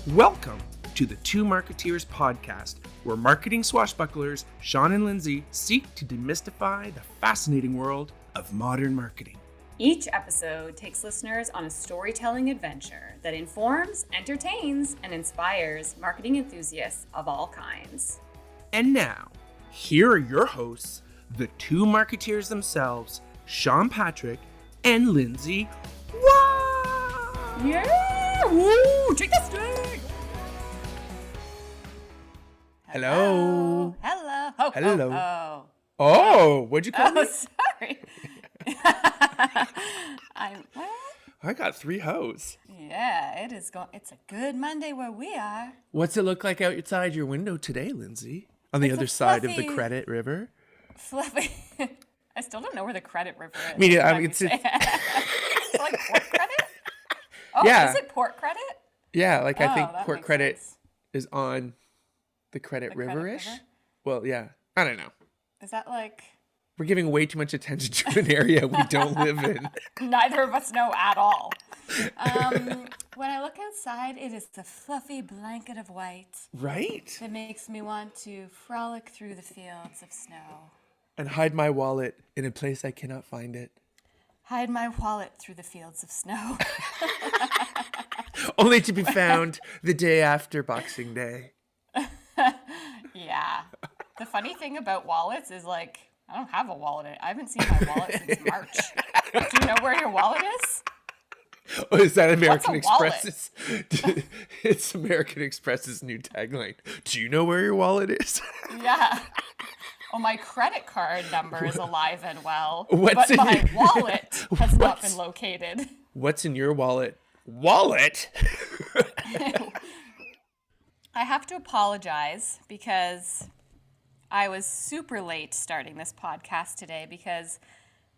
Welcome to the Two Marketeers podcast, where marketing swashbucklers Sean and Lindsay seek to demystify the fascinating world of modern marketing. Each episode takes listeners on a storytelling adventure that informs, entertains, and inspires marketing enthusiasts of all kinds. And now, here are your hosts, the Two Marketeers themselves, Sean Patrick and Lindsay. Wow! Yeah! Woo! Take the stick! Hello. Hello. Ho, Hello. Ho, ho. Oh, what'd you call me? Oh, sorry. What? I got 3 hoes. Yeah, it is going. It's a good Monday where we are. What's it look like outside your window today, Lindsay? On the It's other a side of the fluffy- Credit River? Fluffy. I still don't know where the credit river is. Me, every time it's you say it. It's like Port Credit? Oh, Yeah. Is it Port Credit? Yeah, like I think that Port makes Credit sense. is on the Credit The Credit River-ish. River? Well, yeah. I don't know. Is that like... We're giving way too much attention to an area we don't live in. Neither of us know at all. When I look outside, it is the fluffy blanket of white Right? that makes me want to frolic through the fields of snow. And hide my wallet in a place I cannot find it. Hide my wallet through the fields of snow. Only to be found the day after Boxing Day. Yeah. The funny thing about wallets is like, I don't have a wallet. I haven't seen my wallet since March. Do you know where your wallet is? Oh, is that American What's a wallet? Express's? It's American Express's new tagline. Do you know where your wallet is? Yeah. Oh, my credit card number is alive and well, What's but in my your- wallet has not What's- been located. What's in your wallet? Wallet? I have to apologize because I was super late starting this podcast today because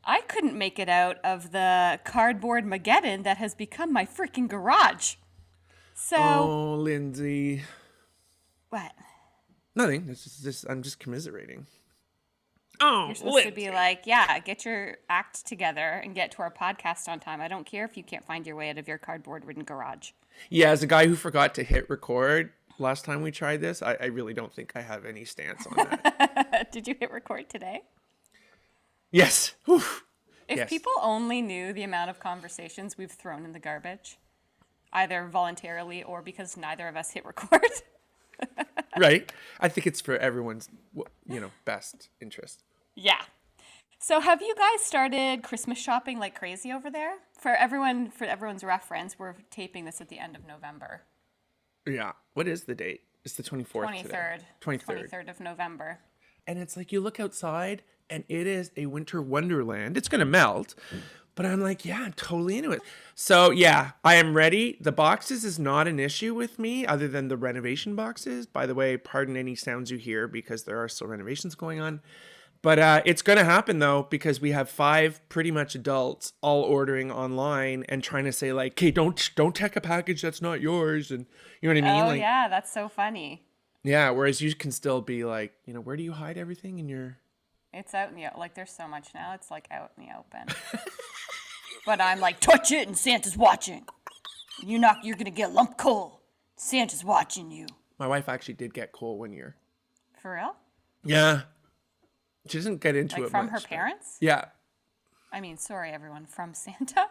I couldn't make it out of the cardboard Mageddon that has become my freaking garage. So, Oh, Lindsay. what? Nothing. It's just I'm just commiserating. Oh, You're supposed to be like, yeah, get your act together and get to our podcast on time. I don't care if you can't find your way out of your cardboard-ridden garage. Yeah, as a guy who forgot to hit record last time we tried this, I really don't think I have any stance on that. Did you hit record today? Yes. Whew. If Yes. people only knew the amount of conversations we've thrown in the garbage, either voluntarily or because neither of us hit record. Right. I think it's for everyone's, best interest. Yeah. So have you guys started Christmas shopping like crazy over there? For everyone's reference, we're taping this at the end of November. Yeah. What is the date? It's the 24th today. 23rd. 23rd of November. And it's like you look outside and it is a winter wonderland. It's going to melt. But I'm like, yeah, I'm totally into it. So, yeah, I am ready. The boxes is not an issue with me other than the renovation boxes. By the way, pardon any sounds you hear because there are still renovations going on. But it's going to happen, though, because we have 5 pretty much adults all ordering online and trying to say, like, hey, don't check a package that's not yours. And you know what I mean? Oh, Like, yeah, that's so funny. yeah, whereas you can still be like, where do you hide everything in your... It's out in the, like, there's so much now. It's, like, out in the open. But I'm like, touch it and Santa's watching. You're going to get lump coal. Santa's watching you. My wife actually did get coal one year. For real? Yeah. She doesn't get into Like it from much, her though. parents? Yeah. I mean, sorry, everyone. From Santa?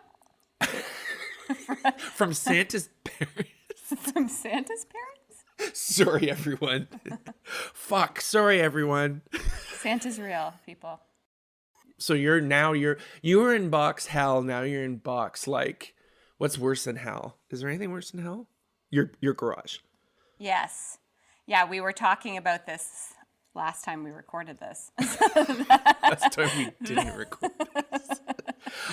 From Santa's parents. From Santa's parents? Sorry, everyone. Fuck. Sorry, everyone. Santa's real, people. So you were in box hell. Now you're in box, like, what's worse than hell? Is there anything worse than hell? Your garage. Yes. Yeah, we were talking about this last time we recorded this. Last time we didn't record this.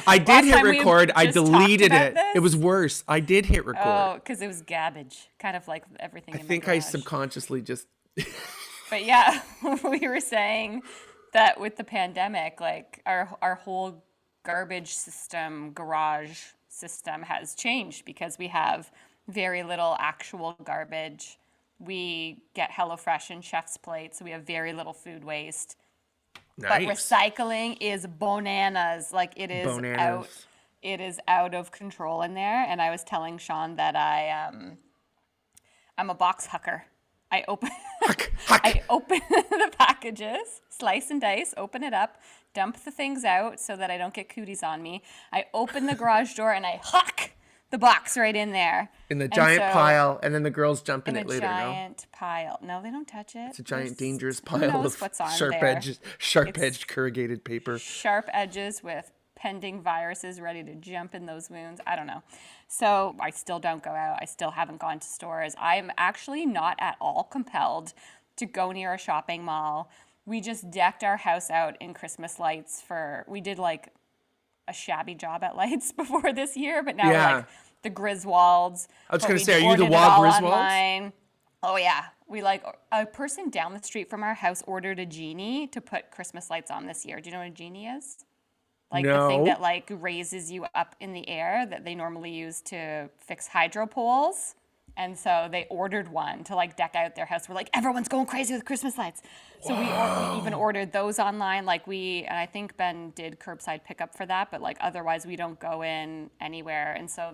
I did Last hit time we record. I just talked deleted about it. this? It was worse. I did hit record. Oh, because it was garbage. Kind of like everything I in think my I garage. subconsciously just... But yeah, we were saying that with the pandemic, like our whole garbage system, garage system has changed because we have very little actual garbage. We get HelloFresh and Chef's Plate, so we have very little food waste. Nice. But recycling is bananas. Like it is Bananas. it is out of control in there. And I was telling Sean that I'm a box hucker. I open Huck, huck. I open the packages, slice and dice, open it up, dump the things out so that I don't get cooties on me. I open the garage door and I huck the box right in there. In the And giant so- pile, and then the girls jump in in it a later, no? giant pile. No, they don't touch it. It's a giant, There's- dangerous who pile knows of what's on sharp there. edged corrugated paper. Sharp edges with pending viruses ready to jump in those wounds. I don't know. So I still don't go out. I still haven't gone to stores. I'm actually not at all compelled to go near a shopping mall. We just decked our house out in Christmas lights we did like a shabby job at lights before this year, but now Yeah. we're like the Griswolds. I was but going we to say, are you the ordered it Wall all Griswolds? online. Oh yeah. We like a person down the street from our house ordered a genie to put Christmas lights on this year. Do you know what a genie is? Like the No. thing that like raises you up in the air that they normally use to fix hydro poles. And so they ordered one to like deck out their house. We're like, everyone's going crazy with Christmas lights. So we even ordered those online. And I think Ben did curbside pickup for that, but like otherwise we don't go in anywhere. And so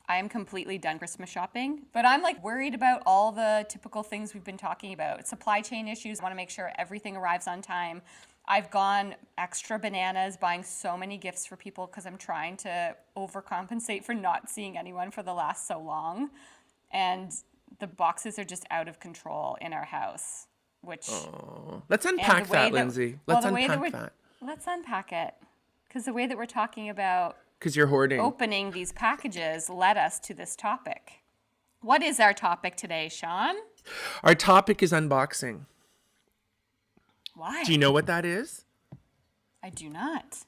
I am completely done Christmas shopping, but I'm like worried about all the typical things we've been talking about. Supply chain issues. I want to make sure everything arrives on time. I've gone extra bananas buying so many gifts for people because I'm trying to overcompensate for not seeing anyone for the last so long. And the boxes are just out of control in our house, which... Let's and unpack the way that, Lindsay. Let's unpack that. Let's unpack it. Because the way that we're talking about Because you're hoarding. opening these packages led us to this topic. What is our topic today, Sean? Our topic is unboxing. Why? Do you know what that is? I do not.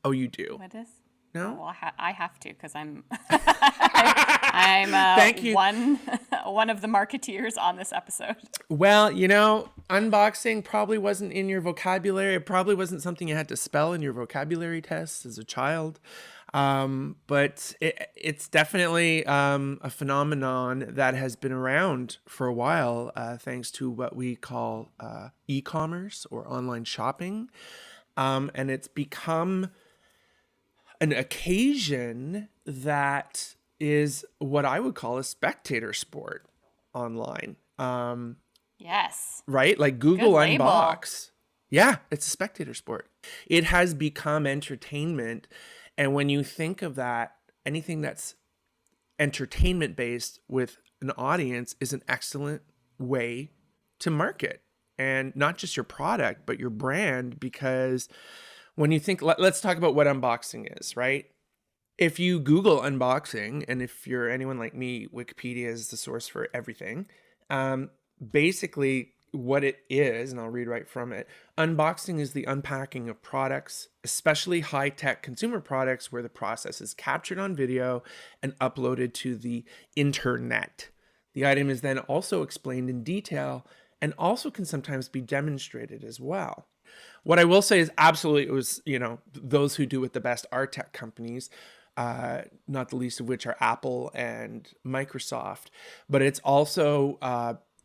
Oh, you do? What is? No? Well, I have to because I'm I'm Thank you. one of the marketeers on this episode. Well, unboxing probably wasn't in your vocabulary. It probably wasn't something you had to spell in your vocabulary test as a child. But it's definitely a phenomenon that has been around for a while, thanks to what we call e-commerce or online shopping. And it's become an occasion that is what I would call a spectator sport online. Yes. Right? Like Google Good label. Unbox. Yeah, it's a spectator sport. It has become entertainment. And when you think of that, anything that's entertainment based with an audience is an excellent way to market. And not just your product, but your brand. Because when you think, let's talk about what unboxing is, right? If you Google unboxing, and if you're anyone like me, Wikipedia is the source for everything. Basically, what it is, and I'll read right from it, unboxing is the unpacking of products, especially high-tech consumer products where the process is captured on video and uploaded to the internet. The item is then also explained in detail and also can sometimes be demonstrated as well. What I will say is absolutely it was, those who do it the best are tech companies, not the least of which are Apple and Microsoft. But it's also,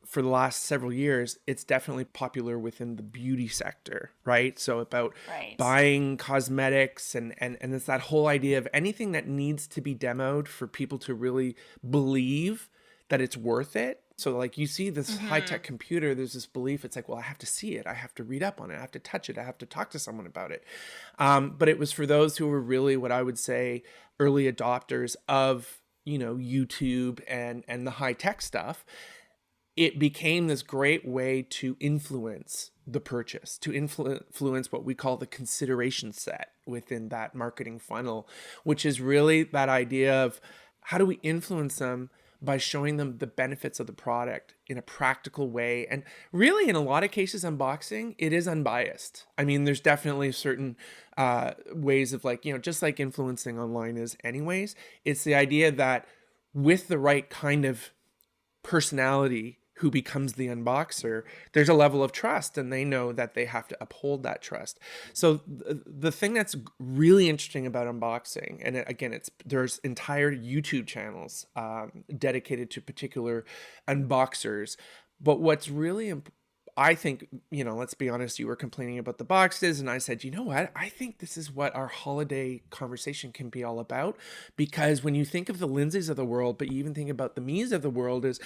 for the last several years, it's definitely popular within the beauty sector, right? So about buying cosmetics and it's that whole idea of anything that needs to be demoed for people to really believe that it's worth it. So like you see this high-tech computer, there's this belief, it's like, well, I have to see it. I have to read up on it. I have to touch it. I have to talk to someone about it. But it was for those who were really what I would say early adopters of, YouTube and the high-tech stuff. It became this great way to influence the purchase, to influence what we call the consideration set within that marketing funnel, which is really that idea of how do we influence them by showing them the benefits of the product in a practical way. And really, in a lot of cases, unboxing, it is unbiased. I mean, there's definitely certain ways of just like influencing online is anyways. It's the idea that with the right kind of personality who becomes the unboxer, there's a level of trust and they know that they have to uphold that trust. So the thing that's really interesting about unboxing, and again, there's entire YouTube channels dedicated to particular unboxers, but what's really I think, let's be honest, you were complaining about the boxes, and I said, you know what? I think this is what our holiday conversation can be all about. Because when you think of the Lindsays of the world, but you even think about the me's of the world, is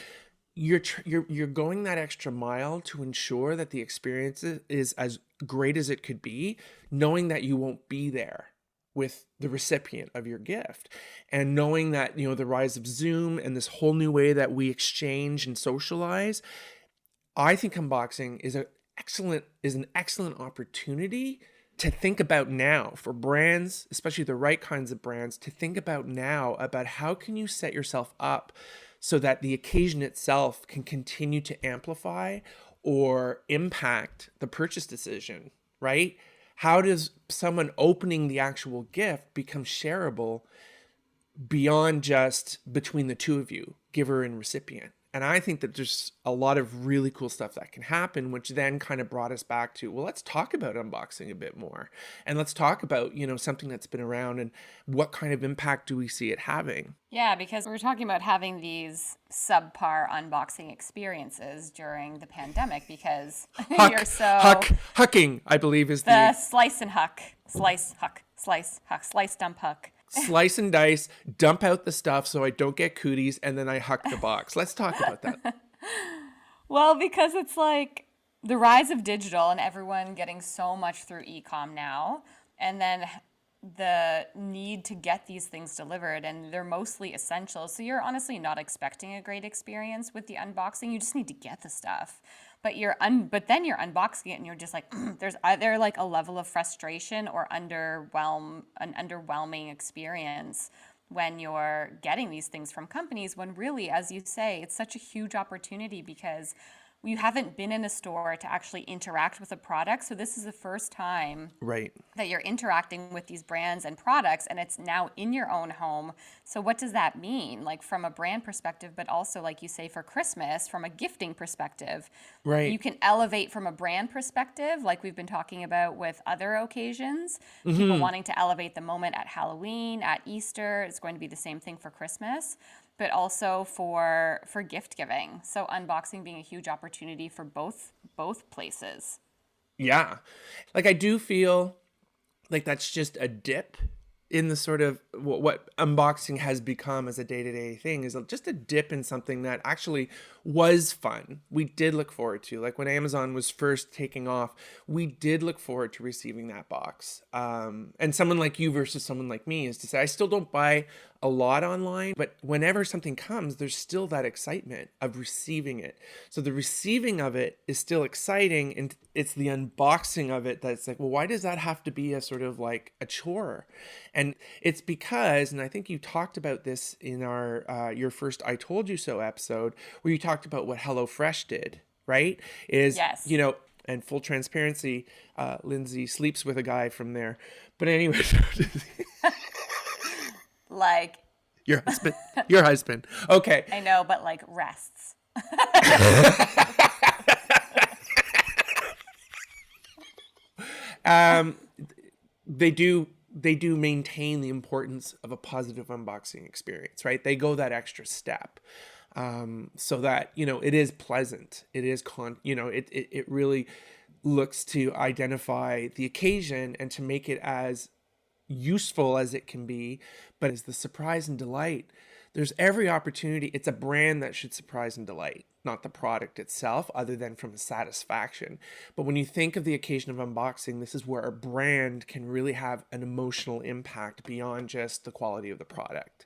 you're going that extra mile to ensure that the experience is as great as it could be, knowing that you won't be there with the recipient of your gift, and knowing that, the rise of Zoom and this whole new way that we exchange and socialize. I think unboxing is an excellent opportunity to think about now for brands, especially the right kinds of brands, to think about now about how can you set yourself up so that the occasion itself can continue to amplify or impact the purchase decision, right? How does someone opening the actual gift become shareable beyond just between the two of you, giver and recipient? And I think that there's a lot of really cool stuff that can happen, which then kind of brought us back to, well, let's talk about unboxing a bit more. And let's talk about, something that's been around and what kind of impact do we see it having? Yeah, because we were talking about having these subpar unboxing experiences during the pandemic because Hucking, I believe, is the slice and huck, slice, huck, slice, huck, slice, dump, huck. Slice and dice, dump out the stuff so I don't get cooties, and then I huck the box. Let's talk about that. Well, because it's like the rise of digital and everyone getting so much through e-com now, and then the need to get these things delivered, and they're mostly essential. So you're honestly not expecting a great experience with the unboxing. You just need to get the stuff. But but then you're unboxing it and you're just like, there's either like a level of frustration or an underwhelming experience when you're getting these things from companies, when really, as you say, it's such a huge opportunity because you haven't been in a store to actually interact with a product. So this is the first time right. that you're interacting with these brands and products, and it's now in your own home. So what does that mean? Like from a brand perspective, but also like you say for Christmas, from a gifting perspective, right. You can elevate from a brand perspective, like we've been talking about with other occasions, people wanting to elevate the moment at Halloween, at Easter. It's going to be the same thing for Christmas, but also for gift giving. So unboxing being a huge opportunity for both places. Yeah. Like I do feel like that's just a dip in the sort of what unboxing has become as a day-to-day thing, is just a dip in something that actually was fun. We did look forward to, like when Amazon was first taking off, we did look forward to receiving that box. And someone like you versus someone like me is to say, I still don't buy a lot online, but whenever something comes, there's still that excitement of receiving it. So the receiving of it is still exciting, and it's the unboxing of it that's like, well, why does that have to be a sort of like a chore? And it's because, and I think you talked about this in our your first I Told You So episode, where you talked about what HelloFresh did, right? Yes. And full transparency, Lindsay sleeps with a guy from there. But anyway. Like your husband. Okay. I know, but like rests. They do maintain the importance of a positive unboxing experience, right? They go that extra step, so that, it is pleasant. It is it really looks to identify the occasion and to make it as useful as it can be, but as the surprise and delight. There's every opportunity. It's a brand that should surprise and delight, not the product itself, other than from satisfaction. But when you think of the occasion of unboxing, this is where a brand can really have an emotional impact beyond just the quality of the product.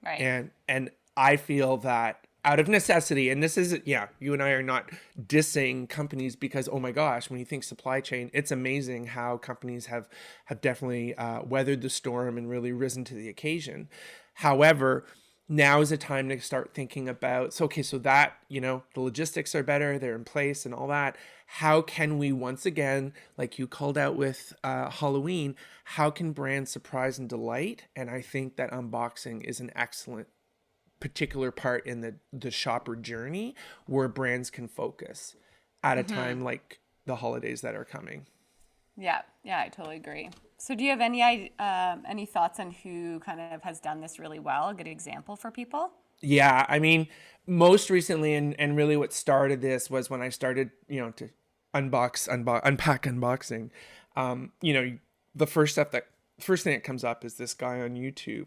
Right. And I feel that out of necessity, and this is, you and I are not dissing companies because, oh my gosh, when you think supply chain, it's amazing how companies have definitely weathered the storm and really risen to the occasion. However, now is a time to start thinking about, so that, the logistics are better, they're in place and all that. How can we, once again, like you called out with Halloween, how can brands surprise and delight? And I think that unboxing is an excellent particular part in the shopper journey where brands can focus at a time like the holidays that are coming. Yeah, I totally agree. So do you have any thoughts on who kind of has done this really well, a good example for people? Yeah, I mean, most recently, and really what started this was when I started, to unpack unboxing. You know, the first thing that comes up is this guy on YouTube,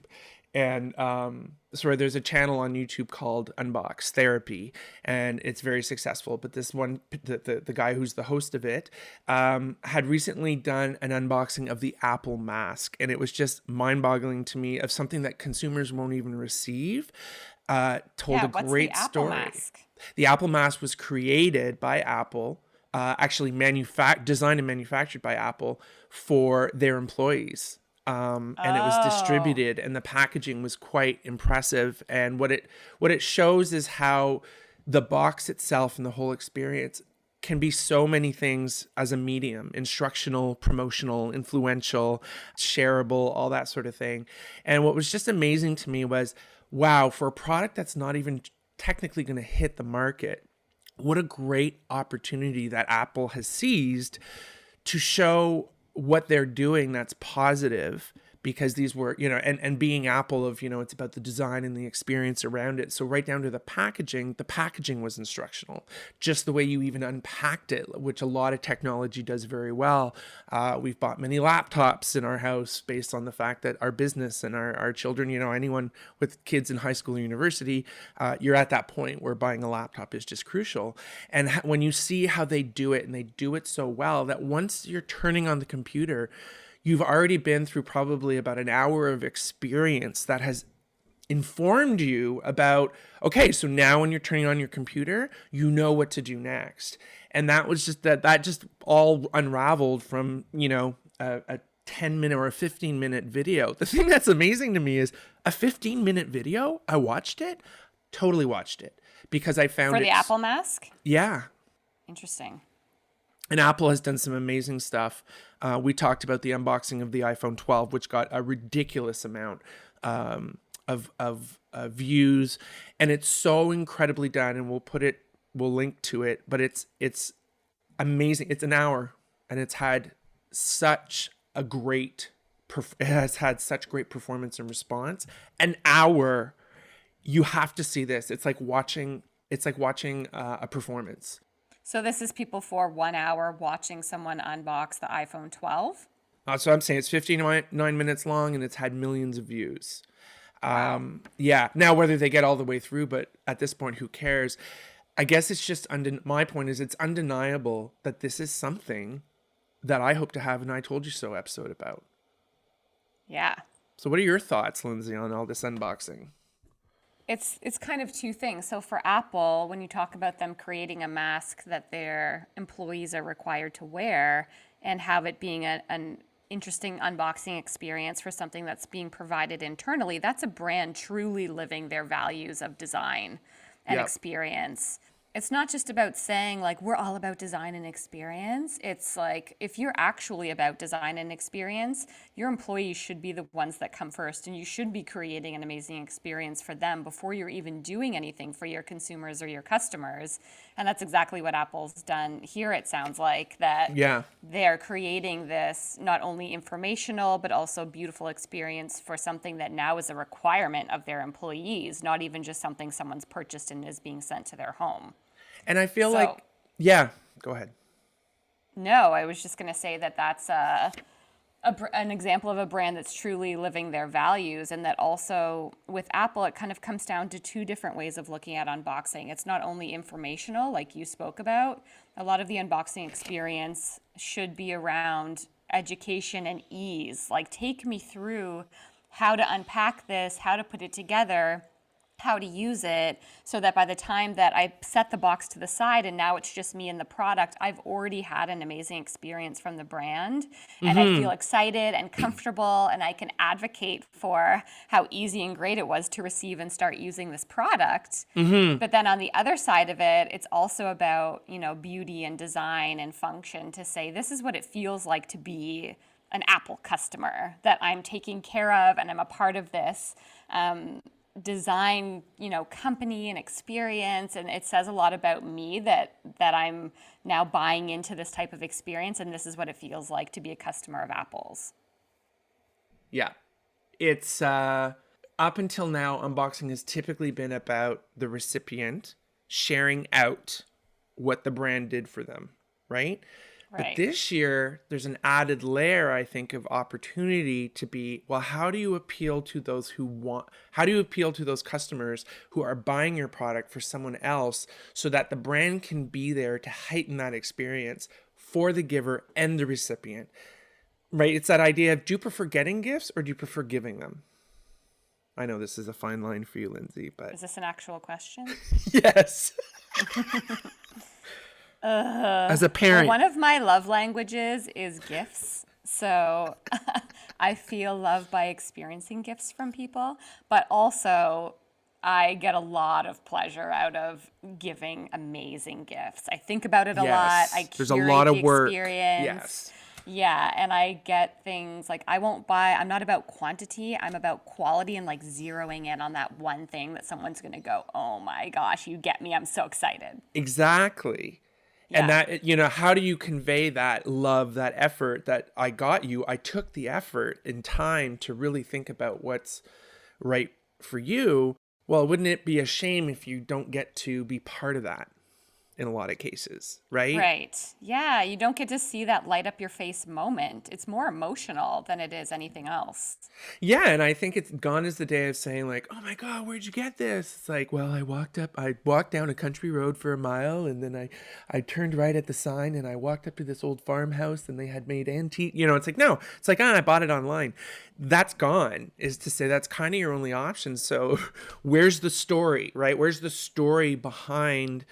and sorry, there's a channel on YouTube called Unbox Therapy, and it's very successful. But this one, the guy who's the host of it, had recently done an unboxing of the Apple mask, and it was just mind-boggling to me of something that consumers won't even receive. Told Yeah, a what's the great Apple story. mask? The Apple mask was created by Apple, actually designed and manufactured by Apple for their employees. And it was Oh, distributed, and the packaging was quite impressive. And what it shows is how the box itself and the whole experience can be so many things as a medium: instructional, promotional, influential, shareable, all that sort of thing. And what was just amazing to me was, wow, for a product that's not even technically going to hit the market, what a great opportunity that Apple has seized to show what they're doing that's positive, because these were, and being Apple of, it's about the design and the experience around it. So right down to the packaging was instructional. Just the way you even unpacked it, which a lot of technology does very well. We've bought many laptops in our house based on the fact that our business and our children, anyone with kids in high school or university, you're at that point where buying a laptop is just crucial. And when you see how they do it, and they do it so well that once you're turning on the computer, you've already been through probably about an hour of experience that has informed you about, okay, so now when you're turning on your computer, you know what to do next. And that was just that just all unraveled from, a 10-minute or a 15-minute video. The thing that's amazing to me is a 15-minute video, I watched it, totally watched it, because I found for it. the Apple mask? Yeah. Interesting. And Apple has done some amazing stuff. We talked about the unboxing of the iPhone 12, which got a ridiculous amount of views, and it's so incredibly done. And we'll link to it, but it's amazing. It's an hour, and it has had such great performance and response. An hour, you have to see this. It's like watching a performance. So this is people for 1 hour watching someone unbox the iPhone 12? So I'm saying it's 59 minutes long, and it's had millions of views. Wow. Yeah. Now, whether they get all the way through, but at this point, who cares? I guess it's just my point is, it's undeniable that this is something that I hope to have an "I Told You So" episode about. Yeah. So what are your thoughts, Lindsay, on all this unboxing? It's kind of two things. So for Apple, when you talk about them creating a mask that their employees are required to wear and have it being an interesting unboxing experience for something that's being provided internally, that's a brand truly living their values of design and Yep. experience. It's not just about saying like we're all about design and experience. It's like if you're actually about design and experience, your employees should be the ones that come first, and you should be creating an amazing experience for them before you're even doing anything for your consumers or your customers. And that's exactly what Apple's done here. It sounds like that Yeah. they're creating this not only informational but also beautiful experience for something that now is a requirement of their employees, not even just something someone's purchased and is being sent to their home. And I feel So, like, yeah, go ahead. no, I was just going to say that that's an example of a brand that's truly living their values, and that also with Apple, it kind of comes down to two different ways of looking at unboxing. It's not only informational, like you spoke about. A lot of the unboxing experience should be around education and ease. Like, take me through how to unpack this, how to put it together, how to use it, so that by the time that I set the box to the side and now it's just me and the product, I've already had an amazing experience from the brand, and I feel excited and comfortable, and I can advocate for how easy and great it was to receive and start using this product. But then on the other side of it, it's also about, beauty and design and function, to say this is what it feels like to be an Apple customer, that I'm taking care of and I'm a part of this design, company and experience. And it says a lot about me that I'm now buying into this type of experience, and this is what it feels like to be a customer of Apple's. Yeah. It's up until now, unboxing has typically been about the recipient sharing out what the brand did for them, right? But Right. this year, there's an added layer, I think, of opportunity to be, well, how do you appeal to those how do you appeal to those customers who are buying your product for someone else so that the brand can be there to heighten that experience for the giver and the recipient, right? It's that idea of, do you prefer getting gifts or do you prefer giving them? I know this is a fine line for you, Lindsay, but Is this an actual question? yes. As a Well, parent, one of my love languages is gifts. So I feel love by experiencing gifts from people, but also I get a lot of pleasure out of giving amazing gifts. I think about it a lot. I yes, there's a lot curate of the work. experience. Yes. Yeah, and I get things like I'm not about quantity, I'm about quality and like zeroing in on that one thing that someone's gonna go, oh my gosh, you get me, I'm so excited. Exactly. And Yeah. that, how do you convey that love, that effort that I got you? I took the effort and time to really think about what's right for you. Well, wouldn't it be a shame if you don't get to be part of that in a lot of cases, right? Right. Yeah, you don't get to see that light up your face moment. It's more emotional than it is anything else. Yeah, and I think it's gone is the day of saying like, "Oh my God, where'd you get this?" It's like, well, I walked down a country road for a mile, and then I turned right at the sign, and I walked up to this old farmhouse, and they had made antique. It's like no, it's like I bought it online. That's gone. Is to say that's kind of your only option. So, where's the story, right? Where's the story behind?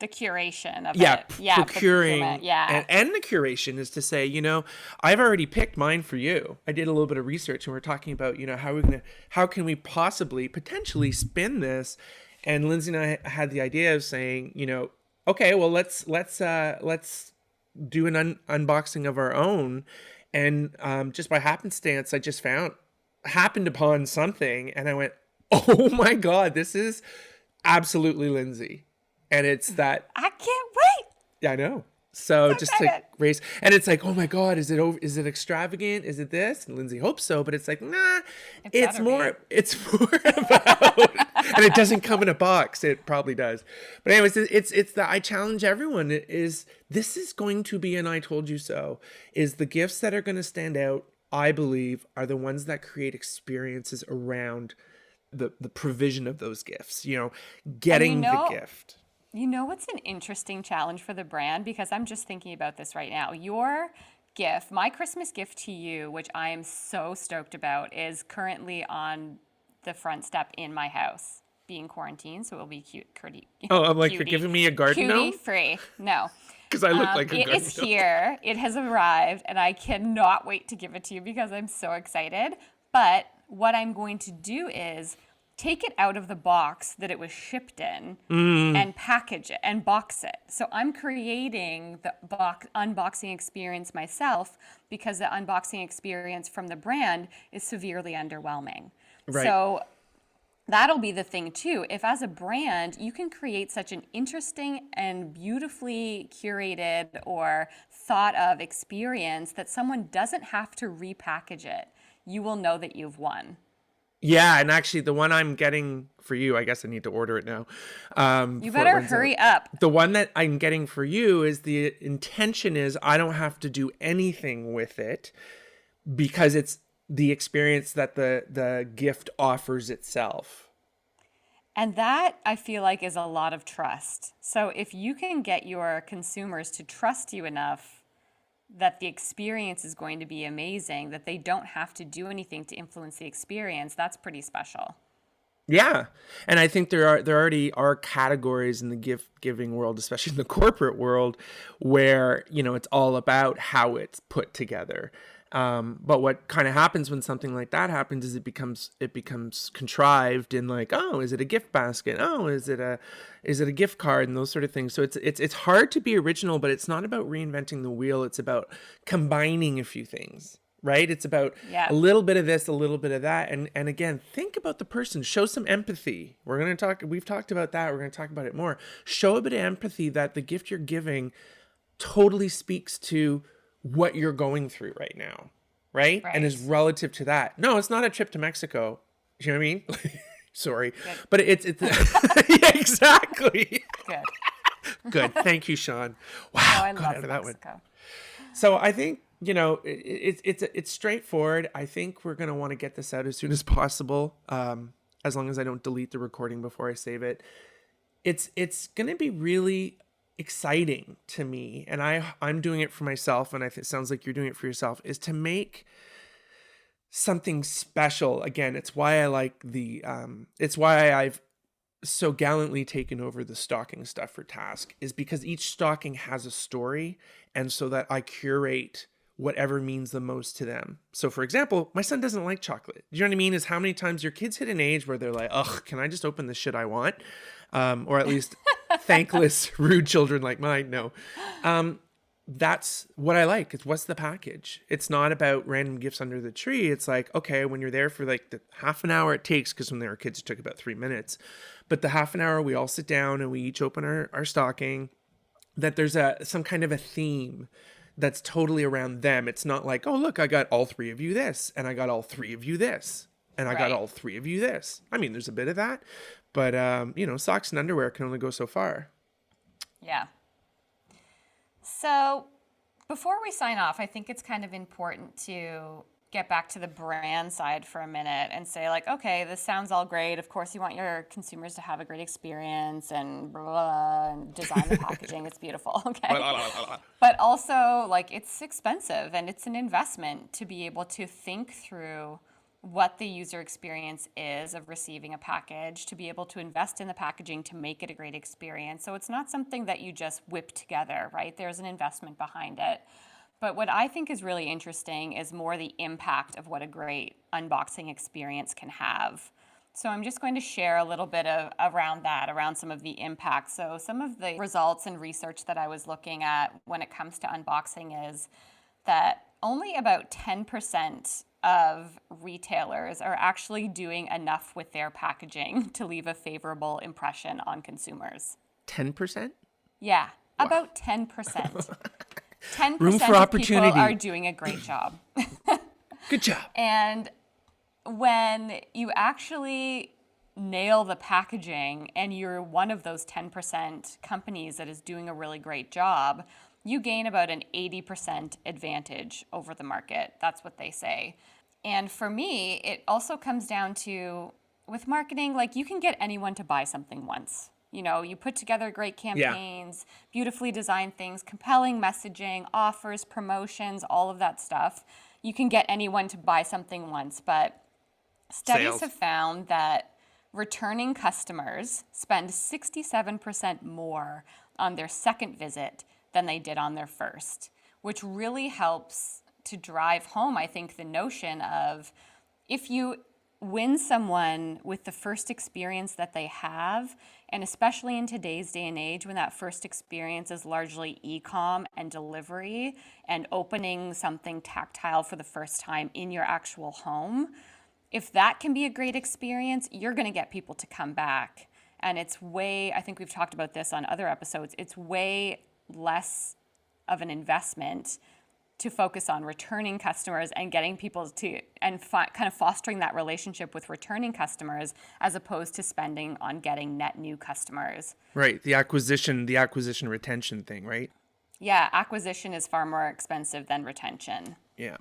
The curation of Yeah, it. Yeah, the procuring procurement. Yeah. and the curation is to say, I've already picked mine for you. I did a little bit of research and we're talking about, how can we potentially spin this? And Lindsay and I had the idea of saying, okay, well, let's do an unboxing of our own. And just by happenstance, I just happened upon something and I went, oh my God, this is absolutely Lindsay. And it's that, I can't wait. yeah, I know. So just to excited. raise, and it's like, oh my God, is it extravagant? Is it this? And Lindsay hopes so, but it's like, nah, it's better more, be. it's more about, and it doesn't come in a box. It probably does. But anyways, it's that I challenge everyone this is going to be, and I told you so, is the gifts that are going to stand out, I believe, are the ones that create experiences around the provision of those gifts, getting the gift. You know what's an interesting challenge for the brand? Because I'm just thinking about this right now. Your gift, my Christmas gift to you, which I am so stoked about, is currently on the front step in my house, being quarantined, so it will be cute, Oh, I'm like, cutie, you're giving me a garden cutie gnome? free. No. Because I look like a It garden is gnome. here. It has arrived, and I cannot wait to give it to you because I'm so excited. But what I'm going to do is take it out of the box that it was shipped in and package it and box it. So I'm creating the unboxing experience myself because the unboxing experience from the brand is severely underwhelming. Right. So that'll be the thing too. If as a brand, you can create such an interesting and beautifully curated or thought of experience that someone doesn't have to repackage it, you will know that you've won. Yeah, and actually, the one I'm getting for you, I guess I need to order it now. You before it better runs out. hurry up. The one that I'm getting for you is the intention is I don't have to do anything with it because it's the experience that the gift offers itself. And that I feel like is a lot of trust. So if you can get your consumers to trust you enough that the experience is going to be amazing, that they don't have to do anything to influence the experience, that's pretty special. Yeah. And I think there already are categories in the gift giving world, especially in the corporate world, where, it's all about how it's put together. But what kind of happens when something like that happens is it becomes contrived in like, oh, is it a gift basket? Oh, is it a gift card and those sort of things. So it's hard to be original, but it's not about reinventing the wheel. It's about combining a few things, right? It's about Yeah. a little bit of this, a little bit of that. And again, think about the person, show some empathy. We've talked about that. We're going to talk about it more. Show a bit of empathy that the gift you're giving totally speaks to what you're going through right now, right? And Right. is relative to that. No, it's not a trip to Mexico. You know what I mean? Sorry, Good. but it's yeah, exactly. Good. Good. Thank you, Sean. No, Wow, I got out love of that one. Mexico. So I think, it's straightforward. I think we're going to want to get this out as soon as possible. As long as I don't delete the recording before I save it. It's going to be really exciting to me. And I'm doing it for myself. And it sounds like you're doing it for yourself, is to make something special. Again, it's why I like it's why I've so gallantly taken over the stocking stuff for Task, is because each stocking has a story, and so that I curate whatever means the most to them. So for example, my son doesn't like chocolate. Do you know what I mean? Is how many times your kids hit an age where they're like, ugh, can I just open the shit I want? Or at least thankless, rude children like mine. No. That's what I like. It's what's the package. It's not about random gifts under the tree. It's like, okay, when you're there for like the half an hour it takes, because when they were kids, it took about 3 minutes. But the half an hour, we all sit down and we each open our stocking, that there's some kind of a theme that's totally around them. It's not like, oh, look, I got all 3 of you this, and I got all 3 of you this, and I got all 3 of you this. I mean, there's a bit of that, but, socks and underwear can only go so far. Yeah. So before we sign off, I think it's kind of important to get back to the brand side for a minute and say, like, okay, this sounds all great. Of course, you want your consumers to have a great experience and blah, blah, blah, and design the packaging. It's beautiful. Okay. But also, like, it's expensive and it's an investment to be able to think through what the user experience is of receiving a package, to be able to invest in the packaging to make it a great experience. So it's not something that you just whip together, right? There's an investment behind it. But what I think is really interesting is more the impact of what a great unboxing experience can have. So I'm just going to share a little bit around some of the impacts. So some of the results and research that I was looking at when it comes to unboxing is that only about 10% of retailers are actually doing enough with their packaging to leave a favorable impression on consumers. 10%? Yeah, about 10%. 10% Room for of opportunity. people are doing a great job. Good job. And when you actually nail the packaging and you're one of those 10% companies that is doing a really great job, you gain about an 80% advantage over the market. That's what they say. And for me, it also comes down to, with marketing, like, you can get anyone to buy something once. You know, you put together great campaigns, beautifully designed things, compelling messaging, offers, promotions, all of that stuff. You can get anyone to buy something once, but studies have found that returning customers spend 67% more on their second visit than they did on their first, which really helps to drive home, I think, the notion of, if you win someone with the first experience that they have, and especially in today's day and age when that first experience is largely e-com and delivery and opening something tactile for the first time in your actual home, if that can be a great experience, you're going to get people to come back. And it's way, I think we've talked about this on other episodes, it's way less of an investment to focus on returning customers and getting people to, and kind of fostering that relationship with returning customers, as opposed to spending on getting net new customers. Right. The acquisition retention thing, right? Yeah. Acquisition is far more expensive than retention. Yeah.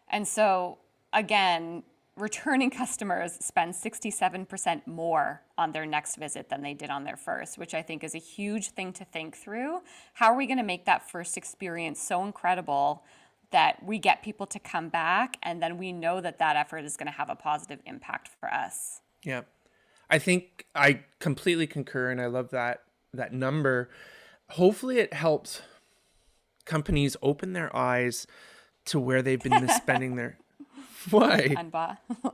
And so again, returning customers spend 67% more on their next visit than they did on their first, which I think is a huge thing to think through. How are we going to make that first experience so incredible that we get people to come back, and then we know that that effort is going to have a positive impact for us? Yeah. I think I completely concur, and I love that number. Hopefully it helps companies open their eyes to where they've been misspending their... Why?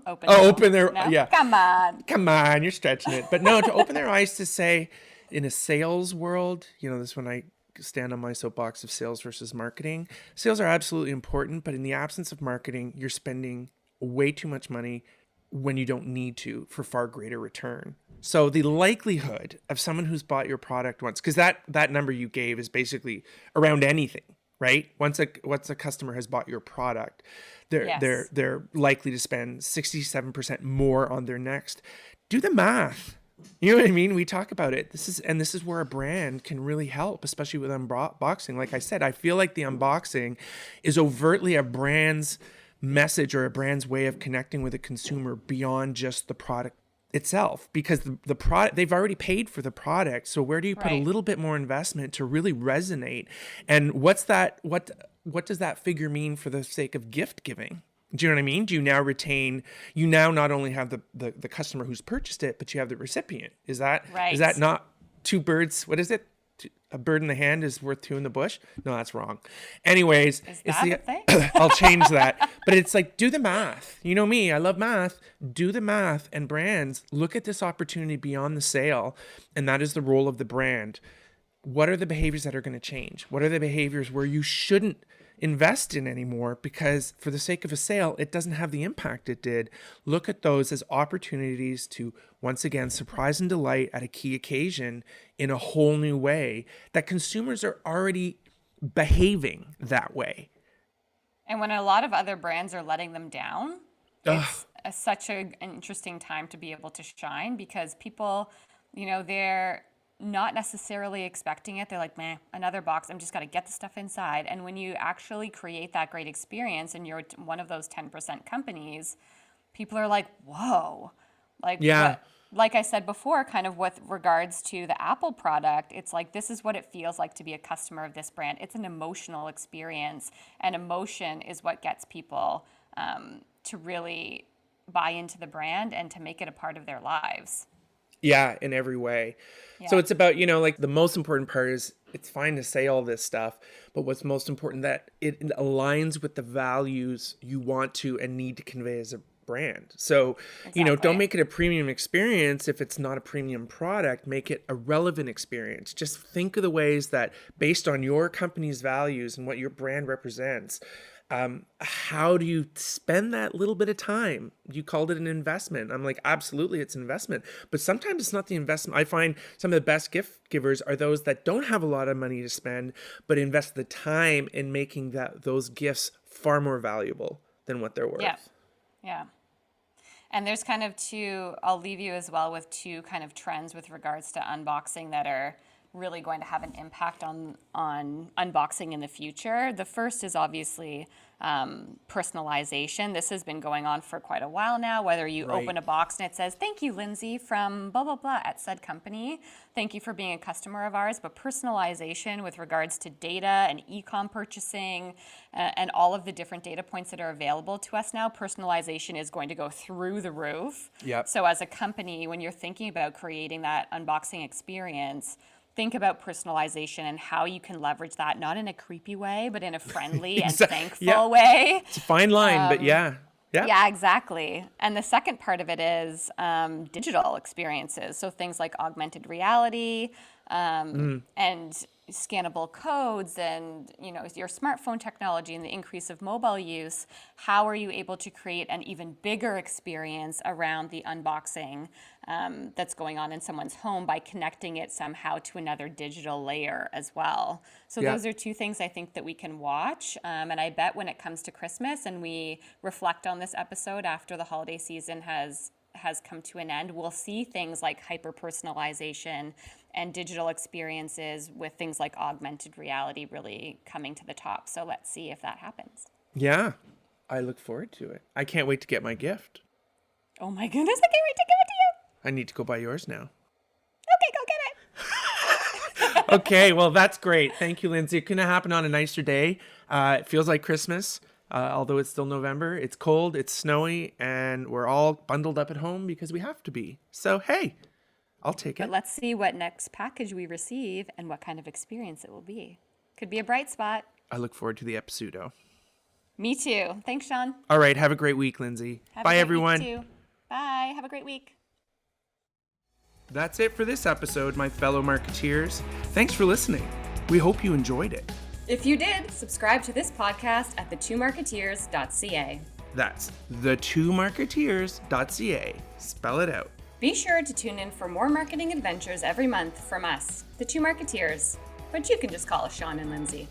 Open their... No? Yeah. Come on, you're stretching it. But no, to open their eyes to say, in a sales world, this when I stand on my soapbox of sales versus marketing. Sales are absolutely important, but in the absence of marketing, you're spending way too much money when you don't need to for far greater return. So the likelihood of someone who's bought your product once, because that number you gave is basically around anything, right? Once a customer has bought your product, Yes. they're likely to spend 67% more on their next. Do the math. You know what I mean? We talk about it. This is where a brand can really help, especially with unboxing. Like I said, I feel like the unboxing is overtly a brand's message or a brand's way of connecting with a consumer beyond just the product itself, because the product, they've already paid for the product. So where do you put a Right. little bit more investment to really resonate? And what does that figure mean for the sake of gift giving? Do you know what I mean? Do you now retain, you now not only have the customer who's purchased it, but you have the recipient. Is Right. that not two birds? What is it? A bird in the hand is worth two in the bush? No, that's wrong. Anyways, Is it's that the a thing? I'll change that. But it's like, do the math. You know me, I love math. Do the math, and brands look at this opportunity beyond the sale, and that is the role of the brand. What are the behaviors that are going to change? What are the behaviors where you shouldn't invest in anymore because for the sake of a sale, it doesn't have the impact it did? Look at those as opportunities to once again surprise and delight at a key occasion in a whole new way that consumers are already behaving that way. And when a lot of other brands are letting them down, Ugh. it's such an interesting time to be able to shine because people, they're not necessarily expecting it. They're like, man, another box. I'm just got to get the stuff inside. And when you actually create that great experience and you're one of those 10% companies, people are like, whoa, like Yeah. what? Like I said before, kind of with regards to the Apple product, it's like this is what it feels like to be a customer of this brand. It's an emotional experience, and emotion is what gets people to really buy into the brand and to make it a part of their lives. Yeah, in every way. So Yeah. it's about, like the most important part is it's fine to say all this stuff, but what's most important that it aligns with the values you want to and need to convey as a brand. So, don't Exactly. make it a premium experience if it's not a premium product. Make it a relevant experience. Just think of the ways that based on your company's values and what your brand represents, how do you spend that little bit of time? You called it an investment. I'm like, absolutely, it's an investment. But sometimes it's not the investment. I find some of the best gift givers are those that don't have a lot of money to spend, but invest the time in making those gifts far more valuable than what they're worth. Yeah. Yeah. And there's kind of I'll leave you as well with two kind of trends with regards to unboxing that are really going to have an impact on unboxing in the future. The first is obviously personalization. This has been going on for quite a while now, whether you Right. open a box and it says, thank you, Lindsay, from blah, blah, blah at said company. Thank you for being a customer of ours. But personalization with regards to data and e-com purchasing and all of the different data points that are available to us now, personalization is going to go through the roof. Yep. So as a company, when you're thinking about creating that unboxing experience, think about personalization and how you can leverage that, not in a creepy way, but in a friendly and thankful Yeah. way. It's a fine line, but yeah. Yeah, exactly. And the second part of it is digital experiences. So things like augmented reality and scannable codes and, your smartphone technology and the increase of mobile use. How are you able to create an even bigger experience around the unboxing that's going on in someone's home by connecting it somehow to another digital layer as well? So Yeah. those are two things I think that we can watch. And I bet when it comes to Christmas and we reflect on this episode after the holiday season has come to an end, we'll see things like hyper personalization and digital experiences with things like augmented reality really coming to the top. So let's see if that happens. Yeah. I look forward to it. I can't wait to get my gift. Oh my goodness, I can't wait to give it to you. I need to go buy yours now. Okay, go get it. Okay, well, that's great. Thank you, Lindsay. It couldn't happen on a nicer day. It feels like Christmas, although it's still November. It's cold, it's snowy, and we're all bundled up at home because we have to be. So, hey, I'll take it. But let's see what next package we receive and what kind of experience it will be. Could be a bright spot. I look forward to the episode. Me too. Thanks, Sean. All right, have a great week, Lindsay. Have a Bye, great everyone. week too. Bye. Have a great week. That's it for this episode, my fellow marketeers. Thanks for listening. We hope you enjoyed it. If you did, subscribe to this podcast at thetwomarketeers.ca. That's the2marketeers.ca. Spell it out. Be sure to tune in for more marketing adventures every month from us, the Two Marketeers. But you can just call us Sean and Lindsay.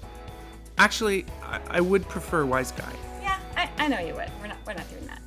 Actually, I would prefer Wise Guy. Yeah, I know you would. We're not doing that.